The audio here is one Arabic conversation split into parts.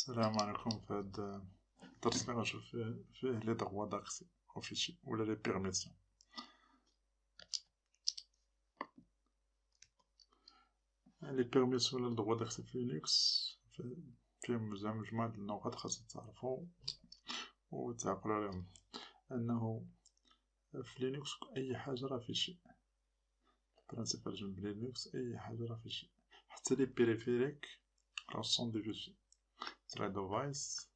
السلام عليكم. في هاد الدرس اللي غنشوف فيه لي دغوا داكسي او فيشي ولا لي بيرميسيون. لي بيرميسيون ولا دغوا داكسي في لينكس فيهم مجموعة د النقط خاص تعرفو و تعقلو عليهم، أنه في لينكس أي حاجة راه فيشي. برانسيبال جنب لينكس أي حاجة راه فيشي، حتى لي بيريفيريك راه سون دي فيشي. ترى ديفايس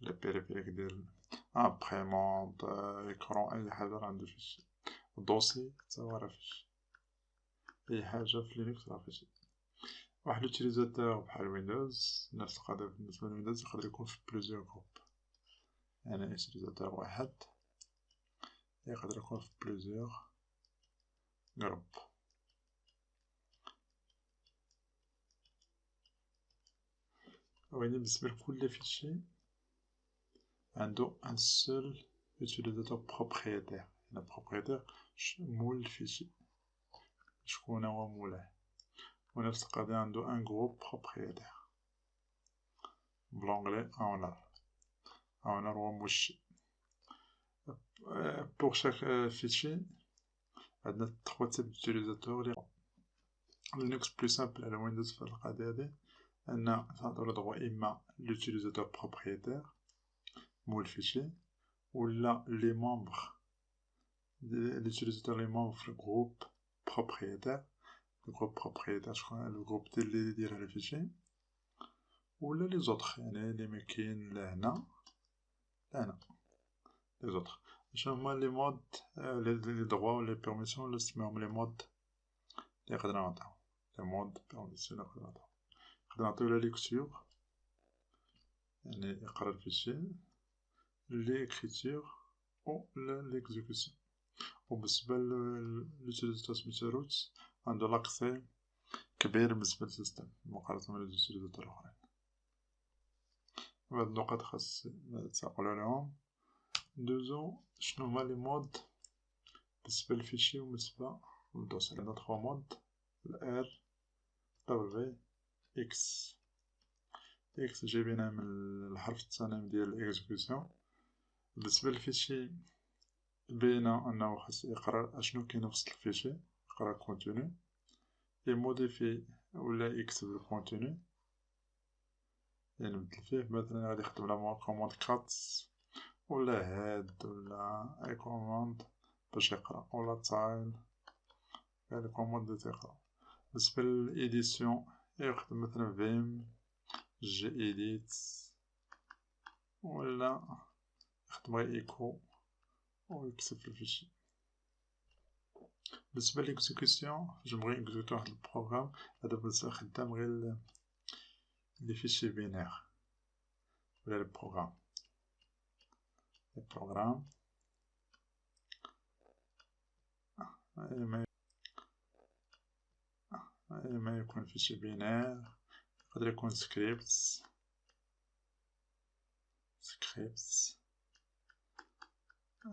لي بيريفيريك ديال امبريمونط إكرون أي حاجة راه عندو فيشي. دوسي تا هو راه فيشي، أي حاجة في لينكس راه فيشي. واحد لوتيليزاتور بحال ويندوز نفس القضية بالنسبة لويندوز يقدر يكون في بلوزيور جروب، يعني لوتيليزاتور واحد يقدر يكون في بلوزيور جروب. يعني بالنسبة لكل فيشي عندو ان سول utilisateur propriétaire. يعني propriétaire مول الفيشي، شكون هو مولاه. ونفس القضية عندو ان groupe propriétaire بلونغلي owner. owner هو مول الشي. pour chaque fichier عندنا 3 types d'utilisateurs. لينكس بلو سامبل على ويندوز في هاد القضية هادي، أن تعطيلو دغوا إما لوتيليزاتور بروبريتير مول الفيشي، ولا لي مومبر لوتيليزاتور لي مومبر في الجروب بروبريتير. الجروب بروبريتير شكون لو جروب لي يدير على الفيشي، ولا لي زوطخ يعني لي مكاين لهنا لهنا لي زوطخ. شنو هما لي مود لي دغوا و لي بيرميسيون ولا نسميهم لي مود لي نقدرو نعطيو. لي مود بيرميسيون لي نقدرو نعطيو، نقدرو نعطيو لا ليكتور يعني يقرا الفيشي، ليكريتور و ليكزيكسيون. و بالنسبة لوتيليزاتور سميتو روت عندو لاكسي كبير بالنسبة للسيستم مقارنة مع لوتيليزاتور الآخرين. هاد النقط خاص تعقلو عليهم. دوزو شنو هما لي مود بالنسبة للفيشي و بالنسبة للدوسي. عندنا 3 مود: ال R W X. إكس جايبينها من الحرف الثاني ديال الإكزيكسيون. بالنسبة للفيشي بينا أنه خاص يقرا أشنو كاين في وسط الفيشي، يقرا الكونتوني، يموديفي ولا يكتب الكونتوني، يعني يبدل فيه. مثلا غادي يخدم لا كوموند كات ولا هاد ولا أي كوموند باش يقرا، ولا تايل يعني كوموند لي تيقرا. بالنسبة للإيديسيون يخدم مثلا فيم جي إيديت، ولا يخدم غير إيكو ويكتب في الفيشي. بالنسبة لإكزيكسيون فاش نبغي نكزيكوتي واحد البروغرام، هذا بالنسبة خدام غير لي فيشي بينير ولا لي بروغرام. لي بروغرام إما يكون فيشي بينير، يقدر يكون سكريبتس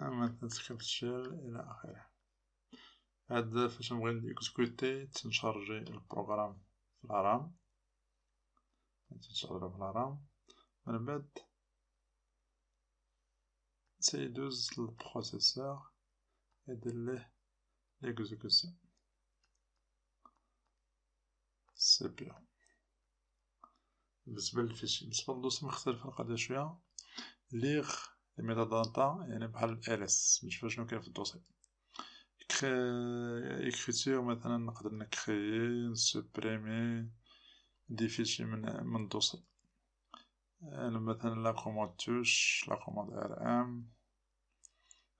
مثلا سكريبت شيل إلى آخره. هاد فاش نبغي نكزيكوتي تنشارجي البروغرام في الرام، تنشارجو في الرام، من بعد تيدوز للبروسيسور يدير ليه ليكزيكسيون سي بي. بالنسبة للفيشي بالنسبة للدوسي مختلفة القضية شوية. ليغ لي ميتا داتا يعني بحال ls نشوف شنو كاين في الدوسي. إكريتور مثلا نقدر نكريي نسوبريمي دي فيشي من الدوسي، يعني مثلا لا كوموند توش لا كوموند rm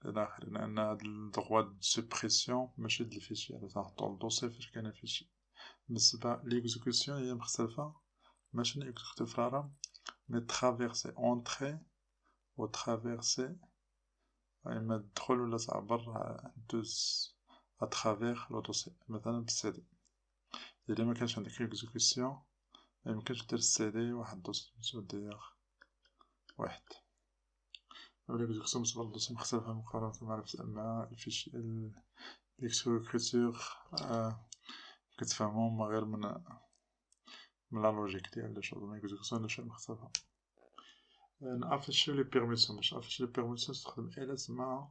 إلى آخره، لأن هاد الدغوا د سوبريسيون ماشي د الفيشي، يعني تنحطو الدوسي فاش كاين الفيشي. بالنسبة ليكزيكسيون هي مختلفة، ماشي نكزيكوتي في الرام مي ترافيرسي اونتخي و ترافيرسي، إما تدخل ولا تعبر دوز اترافيغ لو دوسي مثلا بالسي. إلا مكانش عندك إكزيكسيون ميمكنش دير السي واحد دوسي سميتو دير واحد. الإكزيكسيون بالنسبة للدوسي مختلفة مقارنة مع الفيشي. الإكريتور كتفهمهم غير من لا لوجيك ديال لي شوز، ليكزيكسيون دو شي مختلفة. نافيشيو لي بيرميسيون. باش نافيشي لي بيرميسيون نستخدم ls مع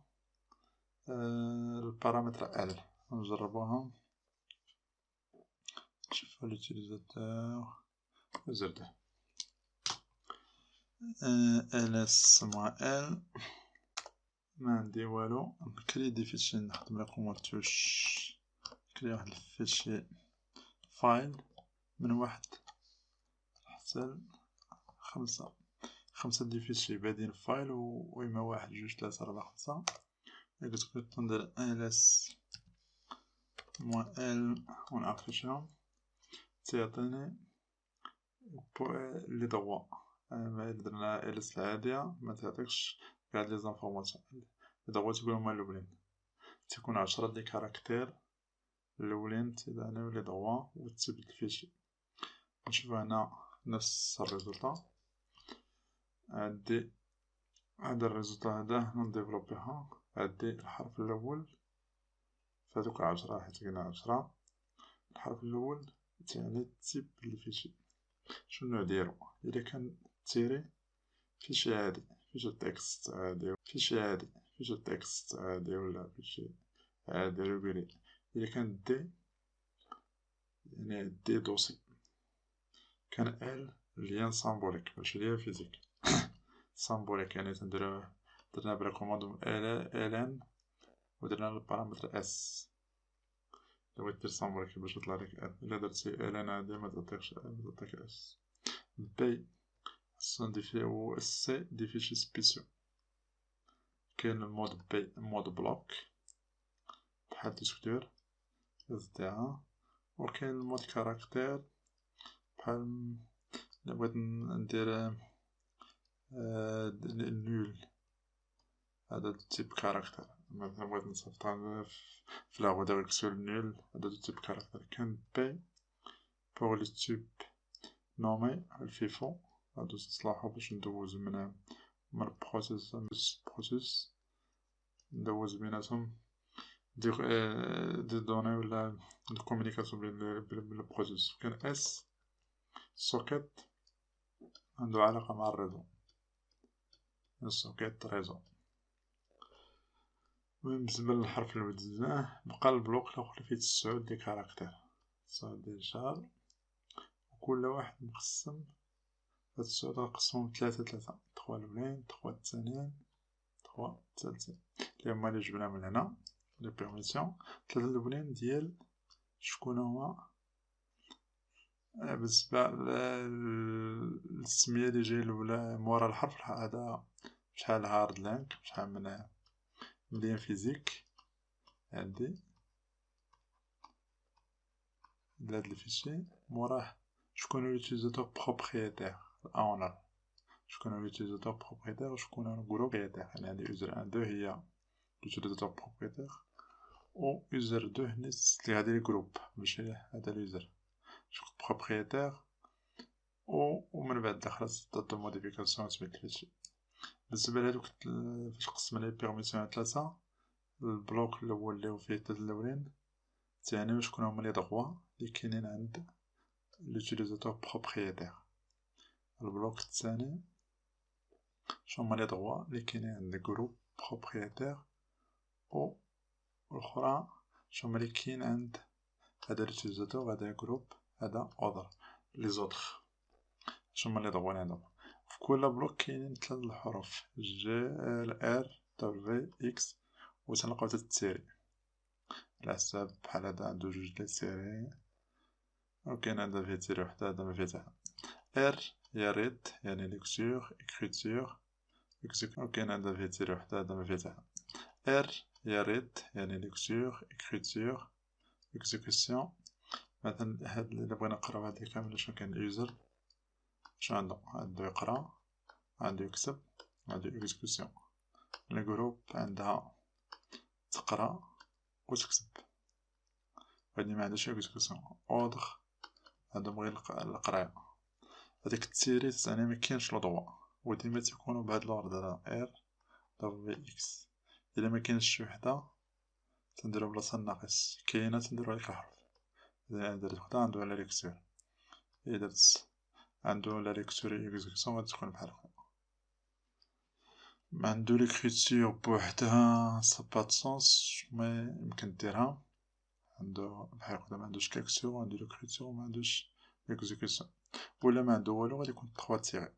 البارامتر ال. نجربوها. نشوفو لوتيليزاتور زرده ls مع ال. ما عندي والو. نكري دي فيشي، نخدم لكم توش نكري واحد الفيشي فايل من 1 حتى 5 دي فيشي بادين فايل و إما 1 2 3 4 5. إذا تقدر ندير ls موان ال ونافيشهم تيعطيني لي دغوا. ما درنا ls العادية ما تعطيكش قاع لي زانفورماسيون. لي دغوا تيكونو هما اللولين، تيكون 10 دي كاركتير اللولين تيعنيو لي دغوا و تيب الفيشي. نشوفو هنا نفس الريزولطا. عندي هذا الريزولطا هذا نديفلوبيها. عندي الحرف الأول فهادوك 10 حيت قلنا 10. الحرف الأول تعني تيب الفيشي شنو النوع ديالو. إذا كان تيري فيشي عادي، فيشي تكست عادي، فيشي عادي، فيشي تكست عادي، ولا فيشي عادي ريغولي. إذا كان دي يعني دي دوسي. كان ال ليان سامبوليك ماشي ليان فيزيك. سامبوليك يعني درنا بلا كوموند الان و درنا البارامتر اس. إلا بغيت دير سامبوليك باش يطلع لك ال. إلا درتي الان عادي متعطيكش ال، متعطيك اس. بي خصنا نديفيو السي دي فيشي سبيسيو. كاين المود بي مود بلوك بحال ديسكتور SDA، و كاين المود كاركتير بحال إلا بغيت ندير نول. هذا دو تيب كاركتير. مثلا بغيت نصيفطها في لا ريداكسيون نول، هذا دو تيب كاركتير. كاين بي بوغ لي تيب نومي الفيفو. هادو تصلاحو باش ندوز من بروسيس بروسيس، ندوز بيناتهم دي دوني ولا دو كومونيكاسيون بين البروسيس. كاين اس سوكيت عندو علاقة مع الريزو. السوكيت ريزو. بالنسبة للحرف اللي بدلناه بقى البلوك الآخر فيه 9 دي كاركتير، 9 دي شهر، وكل واحد مقسم. هاد 9 غنقسمهم 3 3. 3 الأولين، 3 التانيين، 3 التالتين لي هما لي جبنا من هنا لي بيرميسيون. 3 الأولين ديال شكون هما. بالنسبة للسمية لي جاي الأولى مورا الحرف هذا شحال هارد لانك، شحال من مليان فيزيك. عندي لهاد الفيشي موراه شكون لوتيليزاتور بروبريتير اونر، شكون لوتيليزاتور بروبريتير وشكون الجروبريتير. يعني عندي يوزر 1 2 هي لوتيليزاتور بروبريتير، و يوزر 2 نيس لي غادي الجروب ماشي هذا اليوزر شكون بروبريتير. ومن بعد خلاص دو موديفيكاسيون تبدل الفيشي. بالنسبة لهادوك فاش قسمنا لي بيرميسيون على 3، البلوك الأول اللي هو فيه 3 الأولين تعني شكون هما لي دغوا لي كاينين عند لوتيليزاتور بروبريتير. البلوك الثاني شنو هما لي دغوا لي كاينين عند جروب بروبريتير، و الأخرى شنو هما لي كاين عند هذا لوتيليزاتور هذا جروب هذا أوذر لي زوطخ. شنو هما لي دغوا عندهم. في كل بلوك كاينين 3 الحروف G L R W X، و تنلقاو حتى التيري على حساب بحال هذا عندو جوج لي تيري، و كاين هذا فيه تيري وحده هذا مفيه حتى حاجة. R هي ريد يعني ليكتور إكريتور إكزيكوسيون، و كاين هذا فيه تيري وحده هذا مفيه حتى حاجة. R هي ريد يعني ليكتور إكريتور إكزيكوسيون. مثلا هاد إلا بغينا نقراو هادي كامل شنو كاين يوزر شنو عندو يقرا، عندو يكتب، عندو إكزيكوسيون. الجروب عندها تقرا و تكتب، هادي معندهاش إكزيكوسيون. أوضغ عندهم غير القراية. هاديك التيري تعني مكاينش لو ضوا، و ديما تيكونو بهاد لورد هذا R W X. إلا مكاينش شي وحدة تنديرو بلاصة الناقص، كاينة تنديرو عليك الحرف. إذا درت وحدة غندوي على ليكتور، إلا درت عندو لا ليكتور إكزيكسيون غادي تكون بحال هكا. عندو ليكريتور بوحدها سا با دو سونس، مي يمكن ديرها. عندو بحال هكدا معندوش ليكتور وعندو ليكريتور ومعندوش ليكزيكسيون، ولا معندو والو غادي يكون 3 تيغي.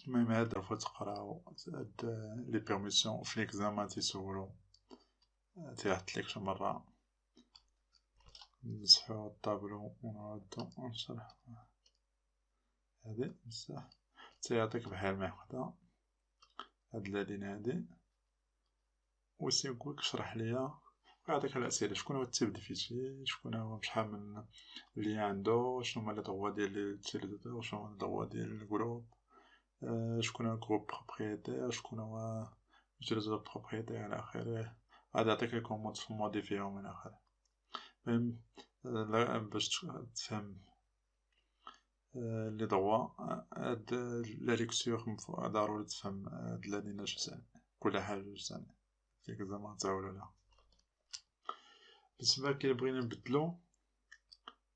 المهم هاد الفوا تقراو هاد لي بيرميسيون في ليكزامان تيسولو تيحط ليك شي مرة نمسحو الطابلو ونعاودو نشرح هادي بصح تيعطيك بحال ما هكدا هاد اللين هادي ويقولك شرح ليا ويعطيك الأسئلة. شكون هو التيب دو فيشي، شكون هو شحال من لي عندو، شنو هما لي droits ديال لوتيليزاتور، شنو هما لي droits ديال الجروب، شكون هو الجروب بروبريتير، شكون هو لوتيليزاتور بروبريتير إلى آخره. غادي يعطيك لي كوموند موديفيهم إلى آخره. المهم باش تفهم لي دروا هاد لا ليكتور ضروري تفهم هاد لالينا جزء كل حاجة جزء في زعما تعاون لها. بالنسبة كي بغينا نبدلو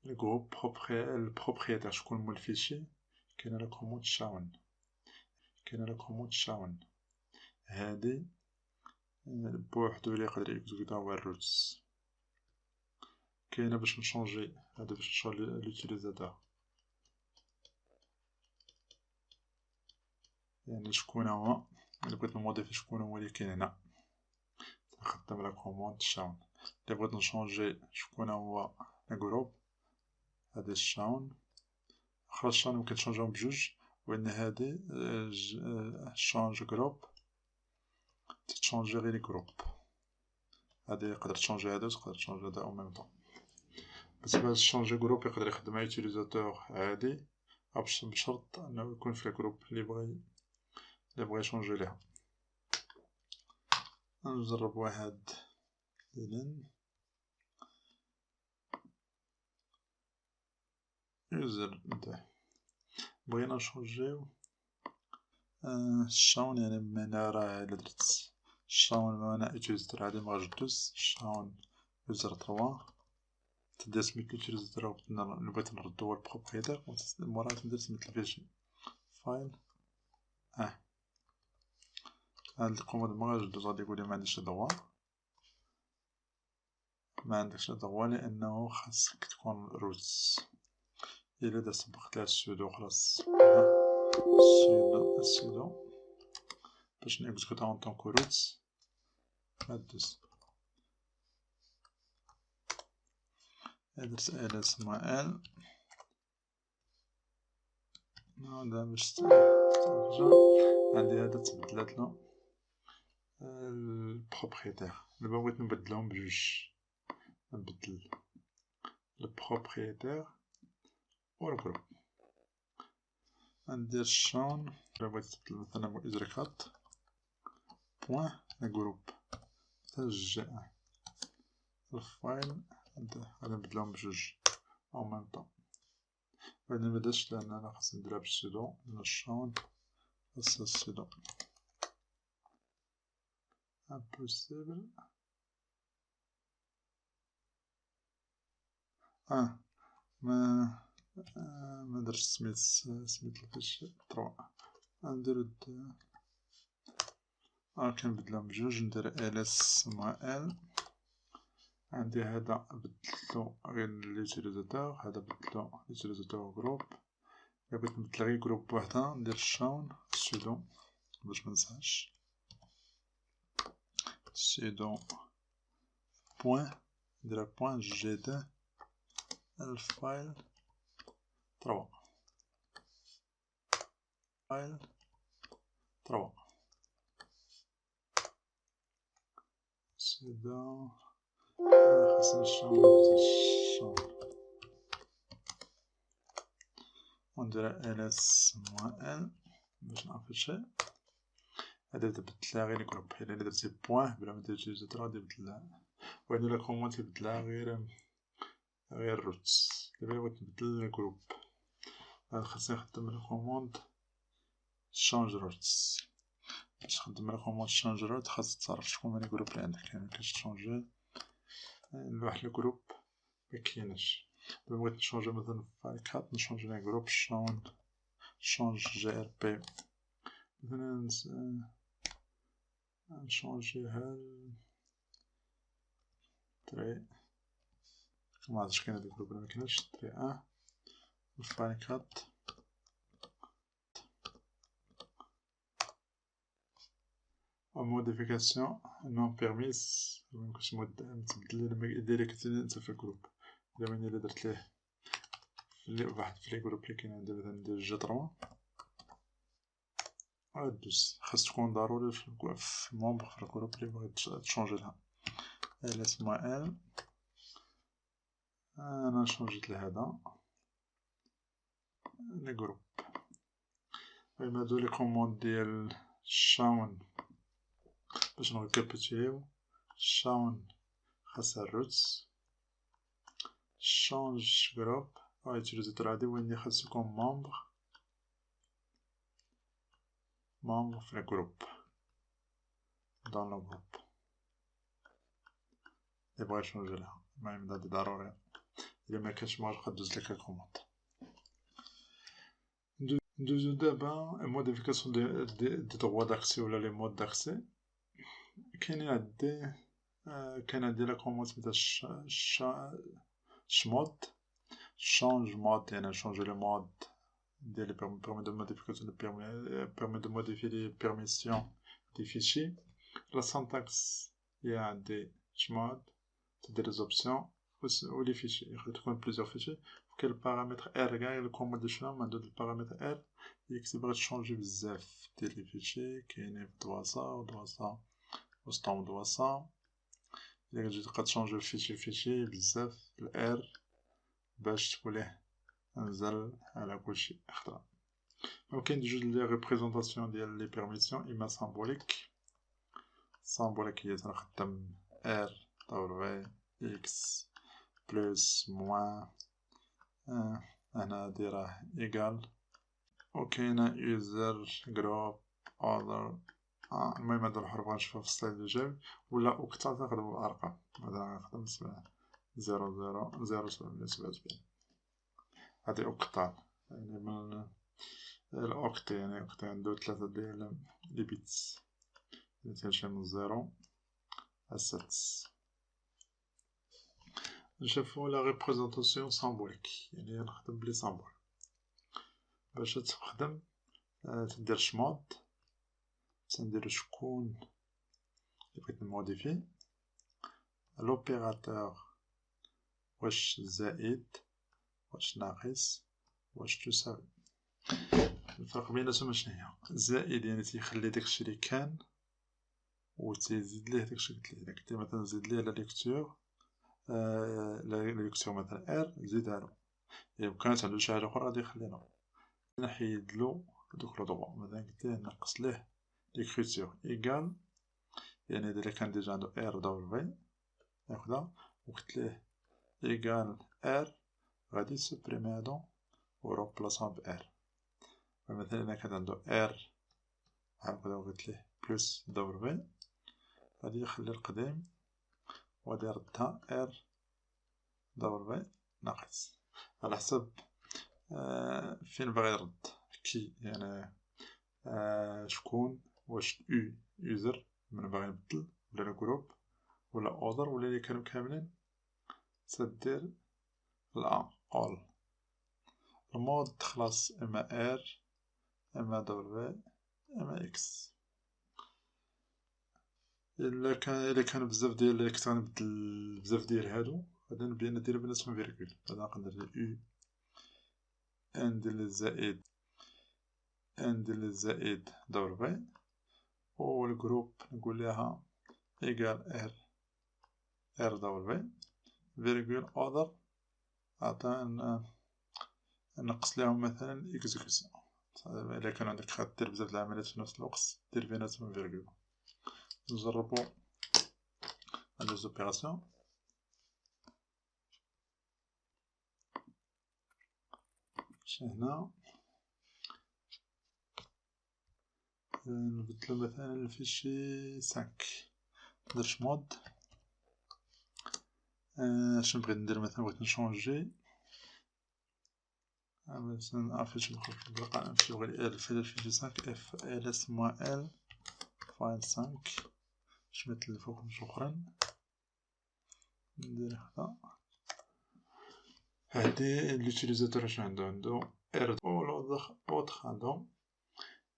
الجروب البروبريتير شكون هو الفيشي، كاينة لا كوموند شاون، كاينة لا كوموند شاون هادي بوحدو اللي يقدر يكزيكوتا هو الروتس. كاينة باش نشونجي هادا باش نشونجي لوتيليزاتور، يعني شكون هو إلا بغيت نموديفي شكون هو اللي كاين هنا نخدم لا كوموند شاون. إلا بغيت نشونجي شكون هو الجروب هادي الشاون، خلاص الشاون ممكن تشونجيهم بجوج، وإن هادي شونج جروب تتشونجي غير الجروب. هادي يقدر تشونجي هادا وتقدر تشونجي هادا أو ميم طون. بالنسبة لتشونجي جروب يقدر يخدم مع يوتيليزاتور عادي بشرط أنه يكون في الجروب اللي بغا يشونجي ليها. نجرب واحد لين يوزر نتاعي بغينا نشونجيو الشاون، يعني بما أنا راه إلا درت الشاون بما أنا يوتيليزاتور عادي مغاديش دوز الشاون يوزر 3 تدير سميت لوتيليزاتور اللي بغيت نردو هو البروبريتير ومورا تندير سميت الفيشي فايل. هاد الكوموند مغاديش دوز غادي يقولي معنديش دروا، معندكش دروا لأنه خاصك تكون روتس. إلا دا سبقت لها السودو خلاص السودو باش نكزيكوتا اون طونكو روتس هادوز. درت ls مع ال هادا باش عندي هادا تبدلاتلو البروبريتير. دابا بغيت نبدلهم بجوج، نبدل البروبريتير و الجروب. ندير الشاون إلا بغيت تبدل مثلا إزريكات بوان الجروب حتى جي الفايل غادي نبدلهم بجوج أو ميم طون. غادي مبداش لأن أنا خاصني نديرها بالسودو لأن الشاون خاصها السودو امبوسيبل. ما درتش سميت الفيشي 3 نديرو كنبدلهم بجوج. ندير ls مع ال. عندي هذا بدلتو غير لوتيليزاتور، هذا بدلتو لوتيليزاتور جروب. إلا بغيت نبدل غير جروب بوحدها ندير الشاون سودو باش منساهاش سودو بوان نديرها بوان جي دي الفايل 3 فايل 3 سودو خاصني الشاون وندير ls مع ال باش نافيشي. هادا تبدلها غير الجروب، إلا درتي بوان بلا ما دير يوتيليزاتور غادي يبدلها، وهادو لا كوموند تيبدلها غير روتس. دابا بغيت نبدل الجروب خاصني نخدم لا كوموند شونج روتس. باش نخدم لا كوموند شونج روت خاص تعرف شكون هما الجروب اللي عندك، يعني مكانش تشونجي لواحد الجروب مكاينش. دابا بغيت نشونجي مثلا فايل 4 نشونجي ليه جروب شونج جي ار بي مثلا نشونجيها تري معرفتش كاين هاد الجروب ولا مكاينش تري فايل 4 موديفيكاسيون نون بيرميس ميمكنش تبدل ديريكت انت في الجروب دابا انا الا درت ليه واحد في الجروب اللي كاين عندي مثلا ندير جي 3 دوز خاص تكون ضروري في مومبر في الجروب اللي بغيت تشونجي لها اسمها ال انا شونجيت لهذا لي جروب المهم هادو لي كوموند ديال شاون باش نريكابيتيو شاون خاصها روتس شونج جروب غيتيليزي هادي وين خاص يكون مومبر في الجروب دون لو جروب اللي بغا يشونجي لها المهم هادي ضروري الا مكانش مغادي دوز لك الكوموند ندوزو دابا موديفيكاسيون دي droit d'accès ولا لي مود d'accès كاين عندي لا كوموند سميتها شمود change mode يعني changer le mode permet de modification permet de modifier les permissions des fichiers. La syntaxe il y a des chmod c'est des options ou les fichiers il y a plusieurs fichiers quel paramètre R le commande de chemin من le paramètre R يكتب changer بزاف ديال les fichiers كاين دواسا وسطهم دواسا إلا جيت تبقى تشونجي فيشي بزاف الار باش توليه نزل على كلشي خطرا. كاين جوج لي ريبريزونطاسيون ديال لي بيرميسيون اما سامبوليك هي تنخدم ار دبليو اكس بلس موان انا دايره ايكال وكاينه يوزر جروب اوردر المهم هاد الحروف غنشوفها في السلايد اللي جاي ولا اوكتا تنخدمو بالارقام هذا غنخدم 00777 هادي اوكتال يعني من الاوكت يعني اوكت عندو 3 ديال لي بيتس اللي تمشي من 0 à 7 نشوفو لا ريبريزونطاسيون سامبوليك يعني نخدم بلي سامبول باش تخدم تدير شمود تندير شكون اللي بغيت نموديفي لوبيراتور واش زائد واش ناقص واش تساوي الفرق بيناتهم شناهي زائد يعني تيخلي داكشي اللي كان و تيزيد ليه داكشي اللي قلت ليه الا كنتي مثلا نزيد ليه لا ليكتور مثلا ار نزيدها له الا كانت عندو شي حاجه اخرى غادي يخلينا نحيدلو دوك لو droit مثلا قلت ليه نقص ليه ليكريتور ايكال يعني الا كان ديجا عندو ار دبليو ناخدها وقلت ليه ايكال ار غادي سوبريمي هادو و رومبلاسهم ب ار مثلا الا كان عندو ار هكذا وقلت ليه بلس دبليو غادي يخلي القديم وغادي يردها ار دبليو ناقص على حسب فين باغي يرد كي يعني شكون واش يوزر من باغي نبدل ولا الجروب ولا اوردر ولا اللي كانوا كاملين تدير لا اول المود تخلص اما ار اما دبليو اما اكس الا كان بزاف ديال اللي كنت غنبدل بزاف ديال هادو غادي نبدا ندير بيناتهم فيرغول غادي نقدر ندير ندير الزائد دبليو و الجروب نقول لها ايكال ار دبليو فيرغول اوردر عطا نقص لهم مثلا اكزيكسيون الا كان عندك خاطر دير بزاف د العمليات في نفس الوقت دير بيناتهم فيرغول نجربو هاد لي زوبيراسيون هنا نبدلو مثلا الفيشي 5 ندير شمود اش نبغي ندير مثلا بغيت نشونجي مثلا افيش بالقاع نمشيو غير ال في الفيشي 5 اف ال اس موان ال فايل 5 باش متلفوك مش اخرين. ندير هكذا. هادي لوتيليزاتور اش عندو ار اوتخ عندو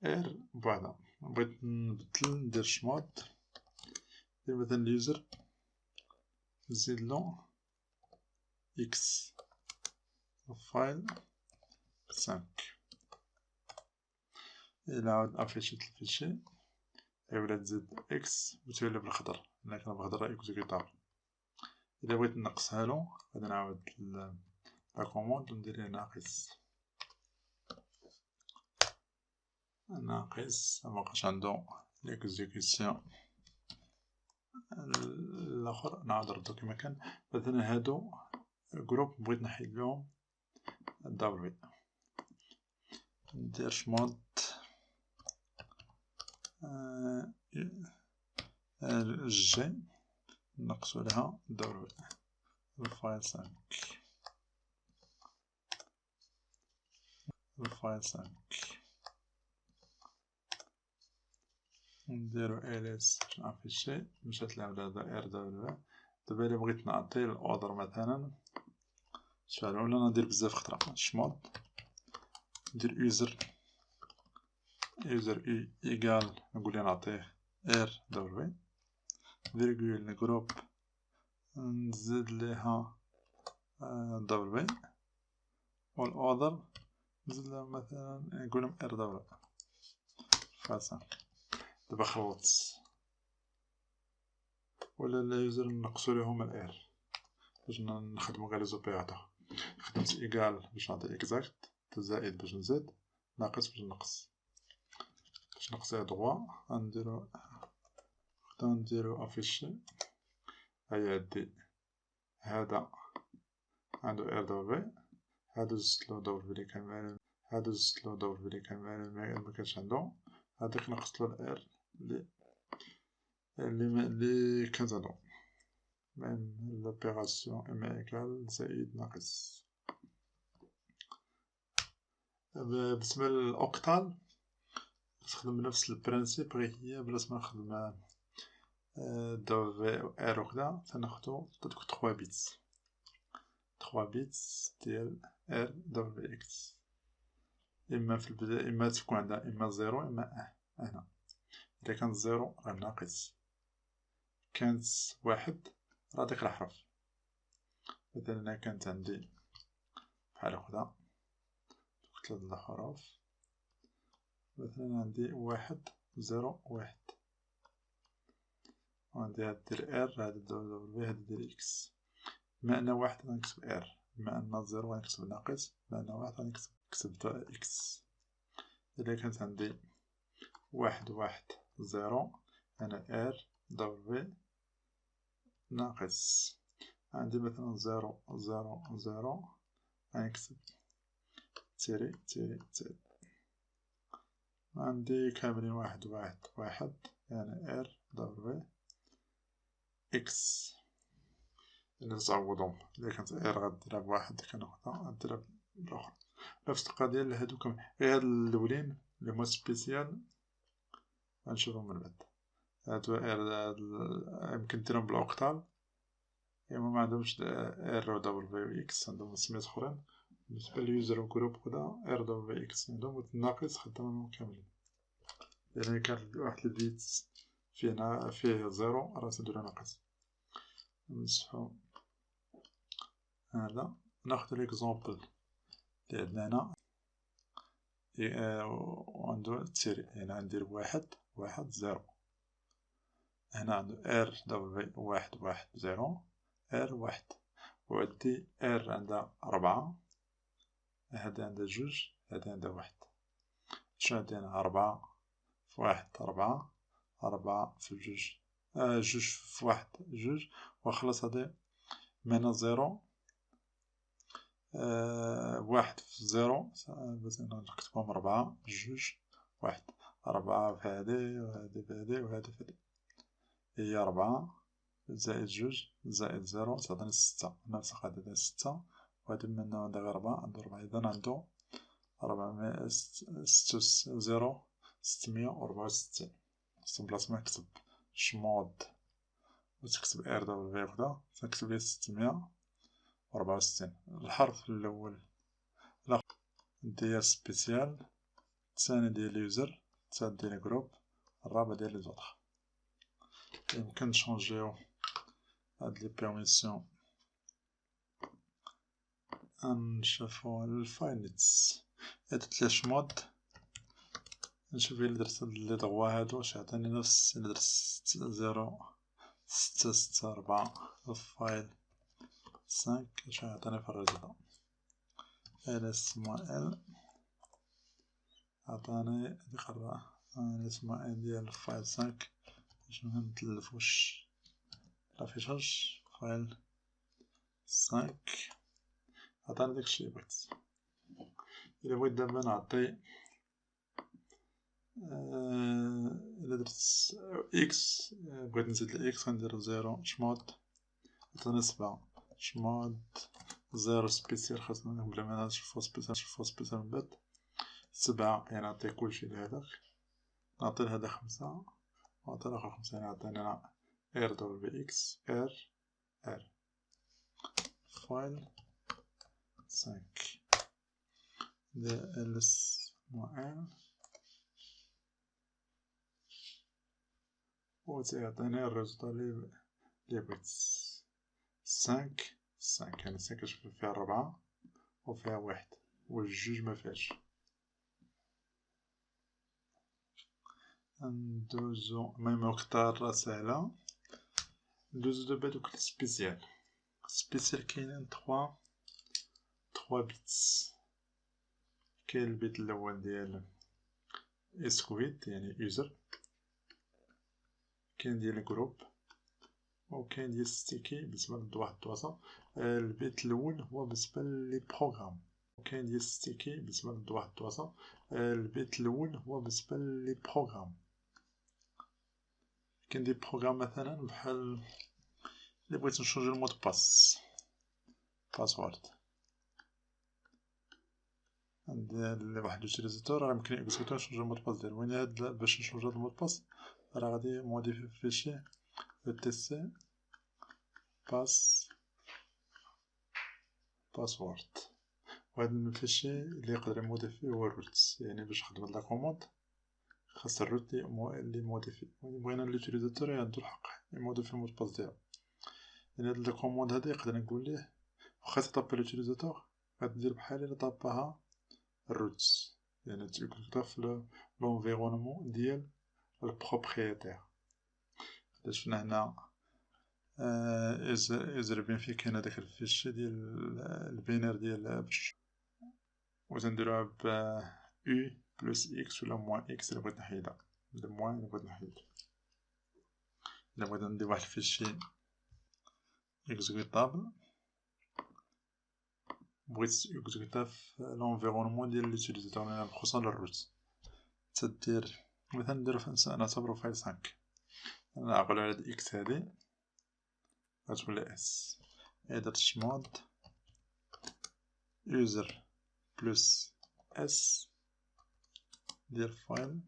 ار بوحدها. بغيت نبدل ندير شمود، ندير مثلا اليوزر نزيدلو اكس فايل 5. إلا عاود افيشيت الفيشي ولا تزيد اكس وتولي بالخضر، إلا كان بالخضر اكزيكوتابل. إلا بغيت نقصهالو غادي نعاود لا كوموند وندير ليه ناقص مبقاش عندو ليكزيكسيون. الآخر نعاود نردو كيما كان. مثلا هادو جروب بغيت نحيدلهم دبليو، ندير شمود جي نقصو لها دبليو الفايل 5 نديرو ls باش نافيشي. مشات لها هذا ار دبليو. دابا إلا بغيت نعطي الأوردر مثلا شحال ولا ندير بزاف خطرا شمود ندير يوزر اي ايكال نقول نعطيه ار دبليو فيرغول جروب نزيد ليها دبليو والأوردر نزيد لها مثلا نقولهم ار دبليو فاسا. دابا خلطت. ولا اليوزر نقصو ليهم الار باش نخدمو غير لي زوبيراتور. خدمت ايكال باش نعطي اكزاكت، زائد باش نزيد، ناقص باش نقص. باش نقصيه دغوا غنديرو افيشي. هيا عندي هذا عندو ار دبليو، هذا زدتلو دبليو لي كان معايا، هذا زدتلو دبليو لي كان معايا مكانش عندو، هذاك نقصتلو الار لي كانت عندو. ميم لوبيراسيون ام ايكال زائد ناقص. بالنسبة للأوكتال نستخدم نفس البرانسيب، غير هي بلاص ما نخدم دبليو ار وكدا تناخدو دوك 3 بيتس، 3 بيتس ديال ار دبليو اكس. إما في البداية إما تكون عندها إما زيرو إما هنا. إذا كانت زيرو راه ناقص، كانت واحد راه ديك الحرف. مثلا أنا كانت عندي بحال هكدا ثلاث الحروف، مثلا عندي واحد زيرو واحد، وعندي هاد دير ار، هاد دبليو، هاد دير اكس. بما أن واحد غنكتب ار، بما أن زيرو غنكتب ناقص، بما أن واحد غنكتب اكس. إذا كانت عندي واحد واحد زيرو أنا ار دبليو ناقص. عندي مثلا زيرو زيرو زيرو غنكتب تيري تيري تيري. عندي كاملين واحد واحد واحد يعني ار دبليو اكس. نزعوضهم. إذا كانت ار غديرها بواحد كناخدها غديرها بالآخر. نفس القضية لهادوك، غير هاد اللولين لي هما سبيسيال غنشوفهم من بعد. هادو ار يمكن ديرهم بالأوكتال، إما معندهمش ار و دبليو اكس، عندهم سميات أخرين. بالنسبة لليوزر و جروب وكدا ار دبليو اكس عندهم، و الناقص خدامهم كاملين. يعني كان واحد البيت فيه زيرو راه نديرو ناقص. نمسحو هذا. ناخدو ليكزومبل لي عندنا هنا وعندو تيري، يعني غندير واحد واحد زيرو. هنا عندو ار دبليو واحد واحد زيرو ار واحد، وعندي ار عندها ربعة، هادي عندها جوج، هادي عندها واحد. شنو عندي هنا؟ ربعة في واحد ربعة، ربعة في جوج جوج في واحد جوج، وخلص هادي من زيرو واحد في زيرو. مثلا نكتبهم ربعة جوج واحد، ربعة في هادي وهادي في هادي وهادي في هادي، هي ربعة زائد جوج زائد زيرو تعطيني ستة. نفس القاعدة ستة، وهادي من عندها غير ربعة عندو ربعة، إذا عندو 400 664. في بلاصة ما نكتب شمود وتكتب ار دبل في وحدة فنكتب ليه 664. الحرف الأول ديال سبيسيال، الثاني ديال يوزر، الثالث ديال جروب، الرابع ديال لي زوطخ. يمكن نشونجيو هاد لي بيرميسيون نشوفو الفاينتس. درت ليه شمود نشوف إلا درت هاد لي دغوا هادو واش عطاني نفس إلا درت 0664 الفايل 5 واش عطاني في الريزلت. ls -l عطاني هادي خرا ls -l ديال الفايل 5 باش منتلفوش لافيشاج. فايل 5 عطاني داكشي لي بغيت. إلا بغيت دابا نعطي إلا درت إكس بغيت نزيد الإكس غندير 0 شمود عطاني 7 شمود 0 سبيسيال خاصنا بلا ما نشوفو سبيسيال من بعد 7 يعني نعطي كلشي لهداك نعطي لهدا 5 ونعطي لاخر 5 يعني عطاني ار دبل في إكس ار فايل 5 ديال ls -l و تيعطيني الريزلتا لي بغيت 5 يعني 5 كتشوف فيها 4 و فيها 1 و الجوج مفيهاش. ندوزو المهم وقتها ساهلة. ندوزو دابا دوك السبيسيال. السبيسيال كاينين 3 بيتس. كاين البيت الأول ديال اسكويد يعني يوزر، كاين ديال جروب، و كاين ديال ستيكي بالنسبة لواحد البلاصة. البيت الأول هو بالنسبة لي بروغرام، و كاين ديال ستيكي بالنسبة لواحد البلاصة. البيت الأول هو بالنسبة لي بروغرام. كاين دي بروغرام مثلا بحال إلا بغيت نشونجي المود باس باسورد عند واحد لوتيليزاتور راه يمكن يكزيكوتي نشونجي المود باس ديالو. وين هاد باش نشونجي هاد المود باس راه غادي موديفي فيشي etc باسورد. وهاد الفيشي اللي يقدر يموديفي هو الروت، يعني باش نخدم هاد لا كوموند خاص الروت اللي موديفي. بغينا لوتيليزاتور عندو الحق يموديفي المود باس ديالو. يعني هاد لا كوموند هادي يقدر نقول ليه واخا تطابي لوتيليزاتور غدير بحال إلا طاباها الروت، يعني تكتبها في لونفيرونمون ديال البروبريتير. شفنا هنا إزر بين فيه كاين هداك الفيشي ديال البينير ديال باش و تنديروها ب U بلس إكس ولا موان إكس إلا بغيت نحيدها، ولا موان إلا بغيت نحيد. إلا بغيت ندير واحد الفيشي إكزيكوتابل بغيت إكزيكوتها في لونفيرونمون ديال لوتيليزاتور يعني خصوصا للروت، تدير مثلا نديرو نعتبرو فايل 5 نعقلو على هاد إكس هادي غتولي اس. درت شمود يوزر بلس اس ديال فايل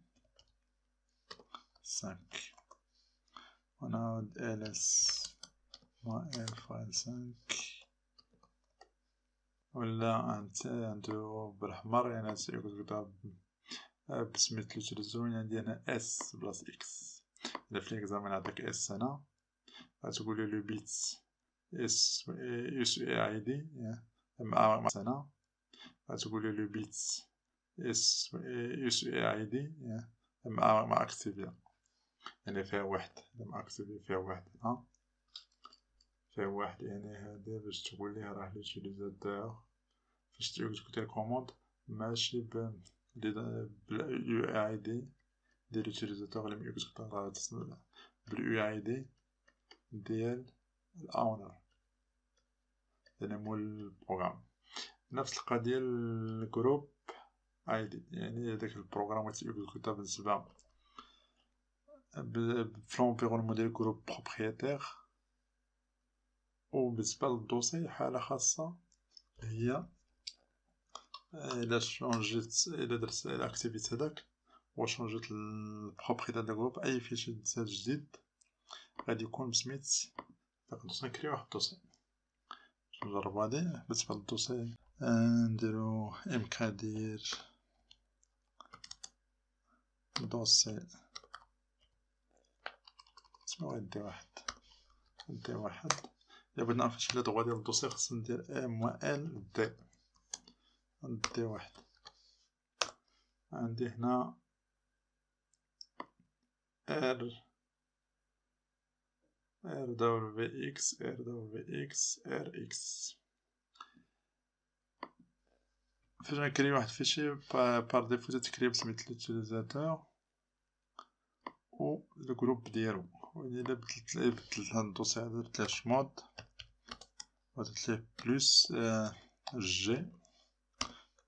5 ونعاود ls -l فايل 5 ولا عندو بالحمر يعني تيكتبها بسميت لوتيليزاتور يعني عندي هنا اس بلاس اكس. إلا في ليكزامان عندك اس هنا غتقولي لو بيت اس اي دي مع هنا غتقولي لو بيت اس اي دي مع اكتيفيا يعني فيها واحد. مع اكتيفيا فيها واحد هنا فيها واحد يعني هادي باش تقول ليه راه لوتيليزاتور فاش تكتب الكوموند ماشي بال يو اي دي ديال لوتيليزاتور اللي ميكتب راه باليو اي دي ديال الاونر يعني مول البروغرام. نفس القضية الجروب اي دي يعني داك البروغرام تيكتب بالنسبة في لونفيرونمون ديال الجروب بروبريتير. و بالنسبة للدوسي حالة خاصة هي إلا شونجيت إلا درت إلا أكتيفيت هداك وشونجيت البروبريتي ديال الجروب، أي فيشي تزاد جديد غادي يكون بسميت داك الدوسي. نكريو واحد الدوسي باش نجربو هادي. بالنسبة للدوسي نديرو إمكادير دوسي سمو غير دي واحد. إلا بغيت نعرف شحال دغوا ديال الدوسي خصني ندير ال دي واحد. عندي هنا RWX فاش نكري واحد الفيشي بار ديفو تتكري بسميت لوتيليزاتور و الجروب ديالو. إلا بدلت هاد الدوسي هذا درت ليه شمود ودرت ليه بلوس جي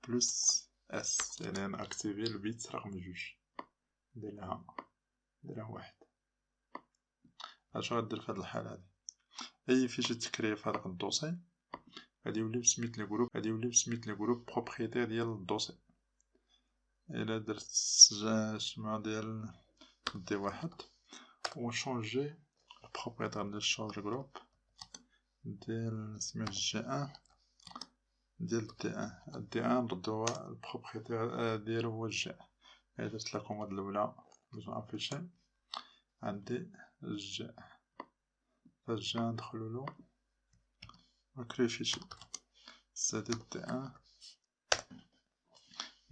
بلوس اس، يعني نأكتيفي البيت رقم جوج. نديرها واحد. اش غدير في هاد الحالة هادي؟ أي فيشي تكري في هداك الدوسي غادي يولي بسميت لي جروب بروبريتير ديال الدوسي. إلا درت شمع ديال دي واحد و شونجي البروبريتير ديال شونج جروب ديال سميت جي ان ديال دي ان نردو البروبريتير ديالو هو جي. إلا درت لا كوموند الأولى باش نافيشي عندي جي، فاش جا ندخلولو نكري فيشي سادي دي ان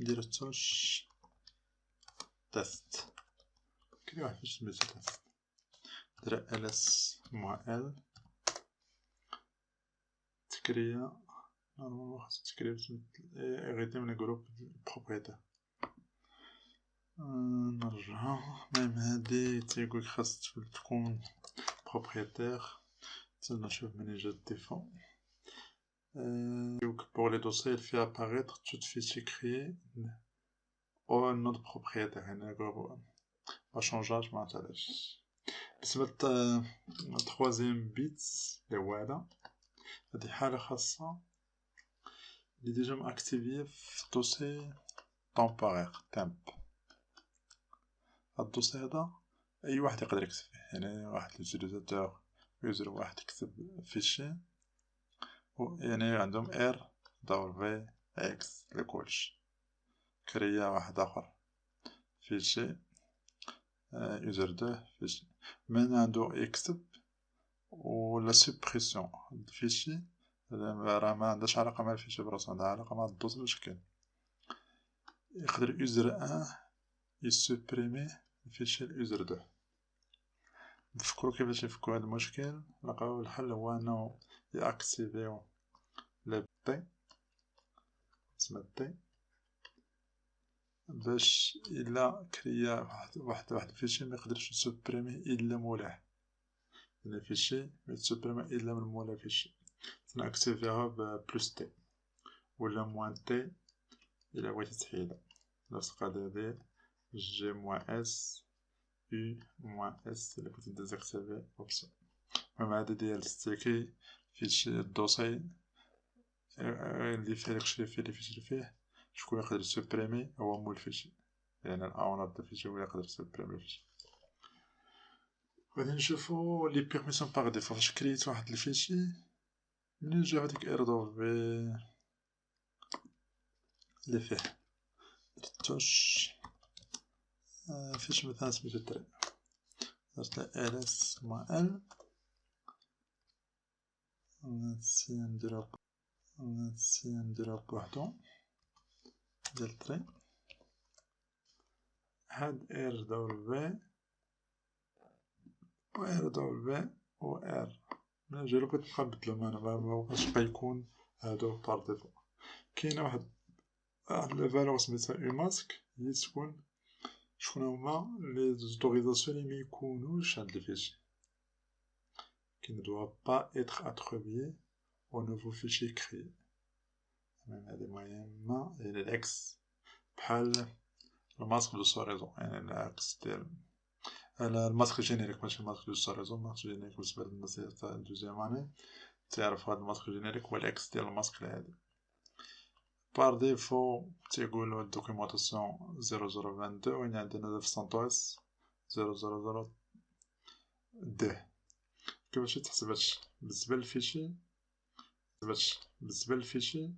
نديرو توش تيست. كري واحد فيشي سميتو تيست، ندير ls مع ال تكريا نورمالمون خاص تكريا غيدي من جروب بروبريتير. نرجعو ميم هادي تيقولك خاص تكون بروبريتير. تسنى نشوف منين جا الديفو. Donc pour les dossiers, il fait apparaître tout fichier créé au nom de propriétaire. يعني ما شونجاش ما عطالاش. بالنسبة للتخوازيام بيت اللي هو هادي حالة خاصة اللي ديجا مأكتيفية في الدوسي طومباريغ تامب. هاد الدوسي هدا أي واحد يقدر يكتب فيه، يعني واحد لوتيليزاتور يوزر واحد يكتب فيشي يعني عندهم RWX لكلشي. كريا واحد آخر فيشي يوزر دو فيشي من عندو يكتب و لا سوبريسيون الفيشي راه ما عندهاش علاقة مع الفيشي براسو، عندها علاقة مع الدوسي باش كاين. يقدر يوزر ان يسوبريمي الفيشي اليوزر دو. نفكرو كيفاش يفكو هاد المشكل. لقاو الحل هو انه يأكتيفيو لي تي اسمها تي باش إلا كريا واحد الفيشي ميقدرش يسوبريميه إلا مولاه، يعني الفيشي ميتسوبريمي إلا من مولا الفيشي. تنأكتيفيها ببلوس تي ولا موان تي إلا بغيتي تحيدها. نفس القضية هادي جي موان اس U موان اس إلا بغيتي ديزاكتيفي أوبسيون. المهم هادي ديال ستيكي فيشي الدوسي اللي فيه داكشي اللي فيه الفيشي اللي فيه شكون يقدر يسوبريمي هو مول الفيشي، يعني الأونر ديال الفيشي هو يقدر يسوبريمي الفيشي. غادي نشوفو لي بيرميسيون باغ ديفو. فاش كريت واحد الفيشي منين جا هاديك RW اللي فيه درتوش فيش مثلا سميتو تري درت ls مع ال ونسي نديرها بوحدو ديال تري. هاد RW و RW و R من جا بغيت نبقى نبدلهم أنا مبغاش يبقى يكون هادو بار ديفو. كاينة واحد الفالور سميتها umask هي تكون شكون هما لي زوتوريزاسيون لي ميكونوش عند الفيشي qui ne doit pas être attribué au nouveau fichier créé. هادي مهمة هي العكس بحال الماسك دو سوريزون، يعني العكس ديال الماسك جينيريك ماشي الماسك دو سوريزون. الماسك جينيريك بالنسبة للناس تاع دوزيام اني تعرف هاد الماسك جينيريك هو العكس ديال الماسك العادي. بار ديفو تيقولو الدوكيمونطاسيون 0022 وين عندنا في سانتوس 000 د. كيفاش تحسب هادشي بالنسبة للفيشي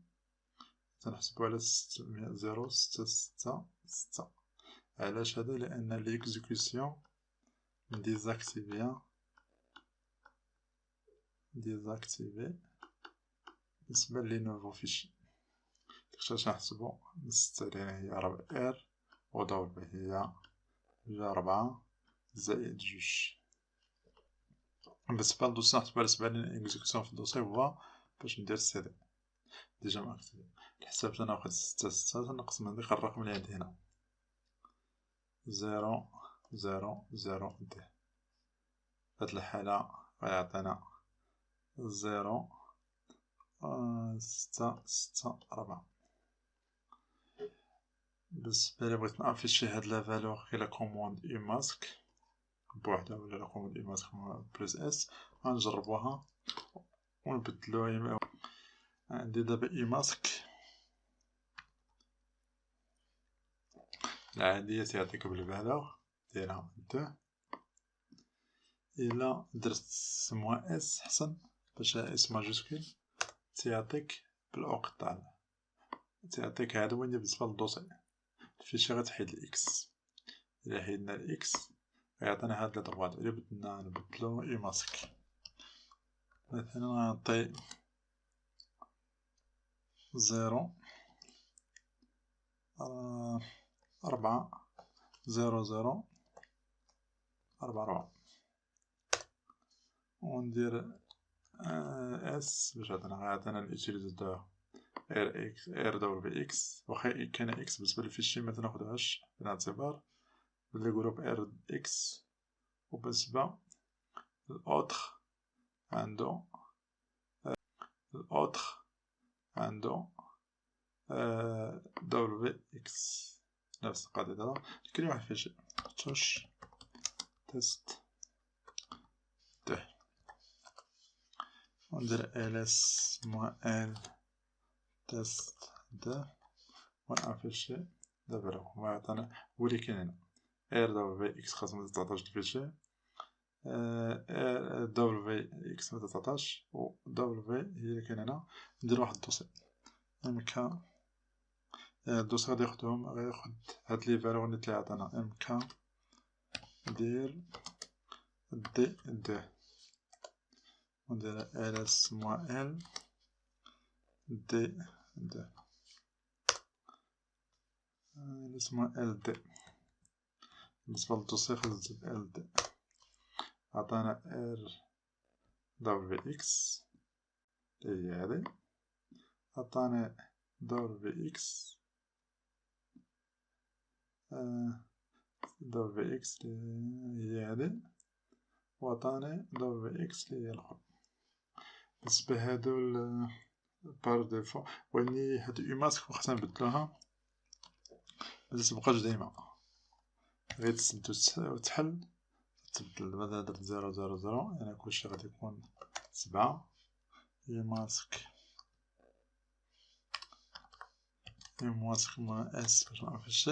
تنحسبو على 0.666. علاش هذا؟ لأن ليكزيكسيون ديزاكتيفي بالنسبة لي نوفو فيشي. كيفاش نحسبو؟ نستعمل هي ار و دبليو هي جا 4 زائد 2. بالنسبة للدوسي نحسبو على 7 اكزيكسيون في الدوسي هو باش ندير سي دي ديجا مكتوب. الحساب تناخد 6 تنقسم من ديك الرقم اللي عندي هنا 0 د. هاد الحالة غيعطينا 0.664. بالنسبة لي بغيت نافيشي هاد لا فالور كي لا كوموند اي ماسك بوحدها ولا لا كوموند اي ماسك بلس اس. غنجربوها ونبدلو. عندي دابا اي ماسك العادية تيعطيك بالفالور ديرها 2. إلا درت موان اس حسن باش اس ماجوسكول تيعطيك بالأوقطال تيعطيك هذا وين بالنسبة للدوسي. الفيشي غتحيد الإكس. إلا حيدنا الإكس غيعطينا هاد لي طبقات. إلا بدنا نبدلو إي ماسك مثلا غنعطي 0.40044 وندير اس باش غيعطينا الأوتيليزاتور ار دبليو اكس. واخا كاين اكس بالنسبة للفيشي متناخدوهاش في الاعتبار بلي جروب ار اكس. وبالنسبة للأوتخ عندو دبليو اكس نفس القضية. كاين واحد الفيشي توش تيست ده وندير ls موان ال تيست ده ونافيشي دابا هو عطانا هو اللي كاين هنا ار دبليو اكس خاصنا 19 الفيشي دبليو اكس 19 و دبليو هي اللي كاين هنا. ندير واحد الدوسي مk الدوسي غادي ياخدهم غياخد هاد لي فالور اللي عطانا mk ندير دي دو وندير ls موان ال دي دو ls موان ال دي. بالنسبة للدوسي خاص نزيد ال دي. عطانا ار دبليو اكس اللي هي هادي. عطاني دبليو اكس دبليو اكس اللي هي هادي. وعطاني دبليو اكس اللي هي الأخرى. بالنسبة هادو بار ديفو واني هادو اي ماسك خاصنا نبدلوها باش متبقاش دايما غير تسد وتحل تبدل. بعدا درت 000 يعني كلشي غادي يكون 7. اي ماسك موان اس باش منعرفش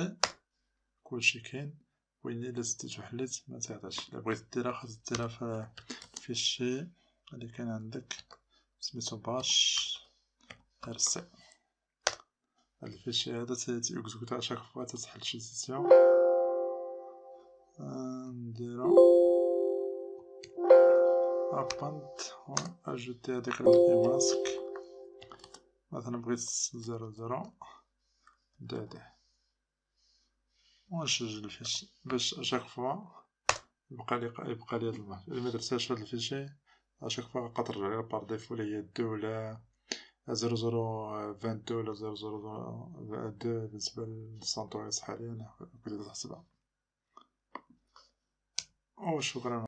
كلشي كاين. وين الا زديت وحليت متعطاش. الا بغيت ديرها خاص ديرها في فيشي اللي كاين عندك سميتو باش ارسل. هاد الفيشي هذا تيكزيكوتا اشاك فوا تتحل شي سيسيون. نديرو ابانت و اجوتي هاديك الاي ماسك مثلا بغيت 00 دادي ونسجل الفيشي باش اشاك فوا يبقى لي هاد المحتوى. الا مدرتهاش هاد الفيشي اشاك فوا غتبقى ترجع لي بار ديفو اللي هي 2 ولا 0022 ولا 0022 بالنسبة للسانتويس حاليا كنت تحسبها. وشكرا.